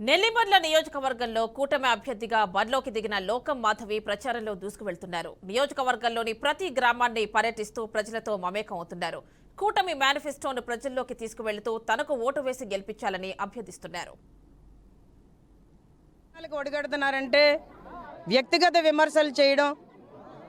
నెల్లిమర్ల నియోజకవర్గంలో కూటమి అభ్యర్థిగా బరిలోకి దిగిన లోకం మాధవి ప్రచారంలో దూసుకువెళ్తున్నారు. నియోజకవర్గంలోని ప్రతి గ్రామాన్ని పర్యటిస్తూ ప్రజలతో మమేకం అవుతున్నారు. కూటమి మేనిఫెస్టోను ప్రజల్లోకి తీసుకువెళ్తూ తనకు ఓటు వేసి గెలిపించాలని అభ్యర్థిస్తున్నారు. ఒడిగడుతున్నారంటే వ్యక్తిగత విమర్శలు చేయడం,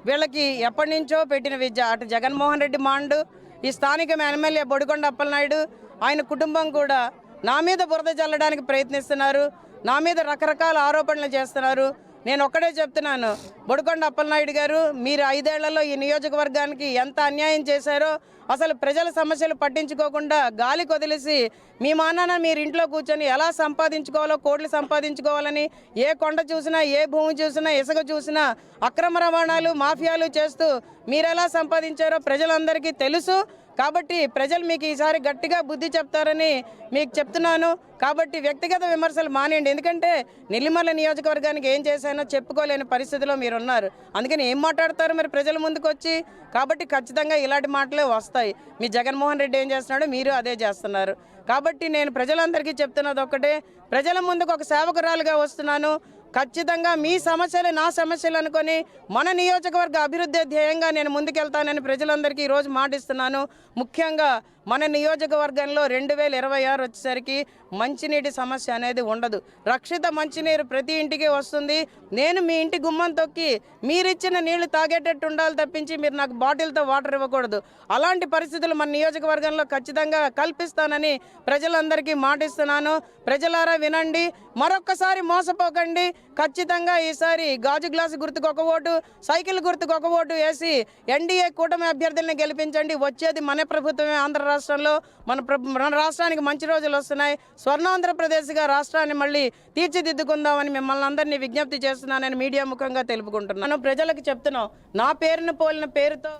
వీళ్ళకి ఎప్పటి నుంచో పెట్టిన విద్య. అటు జగన్మోహన్ రెడ్డి మాండు, ఈ స్థానిక ఎమ్మెల్యే బొడికొండ అప్పలనాయుడు, ఆయన కుటుంబం కూడా నా మీద బురద చల్లడానికి ప్రయత్నిస్తున్నారు. నా మీద రకరకాల ఆరోపణలు చేస్తున్నారు. నేను ఒక్కడే చెప్తున్నాను, బొడికొండ అప్పలనాయుడు గారు, మీరు 5 ఏళ్లలో ఈ నియోజకవర్గానికి ఎంత అన్యాయం చేశారో, అసలు ప్రజల సమస్యలు పట్టించుకోకుండా గాలి కొదిలేసి మీ మానాన్న మీరు ఇంట్లో కూర్చొని ఎలా సంపాదించుకోవాలో, కోట్లు సంపాదించుకోవాలని, ఏ కొండ చూసినా, ఏ భూమి చూసినా, ఇసుక చూసినా అక్రమ రవాణాలు, మాఫియాలు చేస్తూ మీరు ఎలా సంపాదించారో ప్రజలందరికీ తెలుసు. కాబట్టి ప్రజలు మీకు ఈసారి గట్టిగా బుద్ధి చెప్తారని మీకు చెప్తున్నాను. కాబట్టి వ్యక్తిగత విమర్శలు మానేయండి. ఎందుకంటే నెల్లిమర్ల నియోజకవర్గానికి ఏం చేశానో చెప్పుకోలేని పరిస్థితిలో మీరు ఉన్నారు. అందుకని ఏం మాట్లాడతారు మరి ప్రజల ముందుకు వచ్చి? కాబట్టి ఖచ్చితంగా ఇలాంటి మాటలే వస్తాయి. మీ జగన్మోహన్ రెడ్డి ఏం చేస్తున్నాడో మీరు అదే చేస్తున్నారు. కాబట్టి నేను ప్రజలందరికీ చెప్తున్నది ఒక్కటే, ప్రజల ముందుకు ఒక సేవకురాలుగా వస్తున్నాను. ఖచ్చితంగా మీ సమస్యలు నా సమస్యలు అనుకొని మన నియోజకవర్గ అభివృద్ధి ధ్యేయంగా నేను ముందుకెళ్తానని ప్రజలందరికీ ఈరోజు మాటిస్తున్నాను. ముఖ్యంగా మన నియోజకవర్గంలో 2026 వచ్చేసరికి మంచినీటి సమస్య అనేది ఉండదు. రక్షిత మంచినీరు ప్రతి ఇంటికి వస్తుంది. నేను మీ ఇంటి గుమ్మం తొక్కి మీరిచ్చిన నీళ్లు తాగేటట్టు ఉండాలి తప్పించి మీరు నాకు బాటిల్తో వాటర్ ఇవ్వకూడదు. అలాంటి పరిస్థితులు మన నియోజకవర్గంలో ఖచ్చితంగా కల్పిస్తానని ప్రజలందరికీ మాటిస్తున్నాను. ప్రజలారా వినండి, మరొక్కసారి మోసపోకండి. ఖచ్చితంగా ఈసారి గాజు గ్లాసు గుర్తుకు ఒక ఓటు, సైకిల్ గుర్తుకు ఒక ఓటు వేసి ఎన్డీఏ కూటమి అభ్యర్థుల్ని గెలిపించండి. వచ్చేది మన ప్రభుత్వమే. ఆంధ్ర రాష్ట్రంలో మన రాష్ట్రానికి మంచి రోజులు వస్తున్నాయి. స్వర్ణాంధ్రప్రదేశ్గా రాష్ట్రాన్ని మళ్ళీ తీర్చిదిద్దుకుందామని మిమ్మల్ని అందరినీ విజ్ఞప్తి చేస్తున్నానని మీడియా ముఖంగా తెలుపుకుంటున్నాను. ప్రజలకు చెప్తున్నాం, నా పేరును పోలిన పేరుతో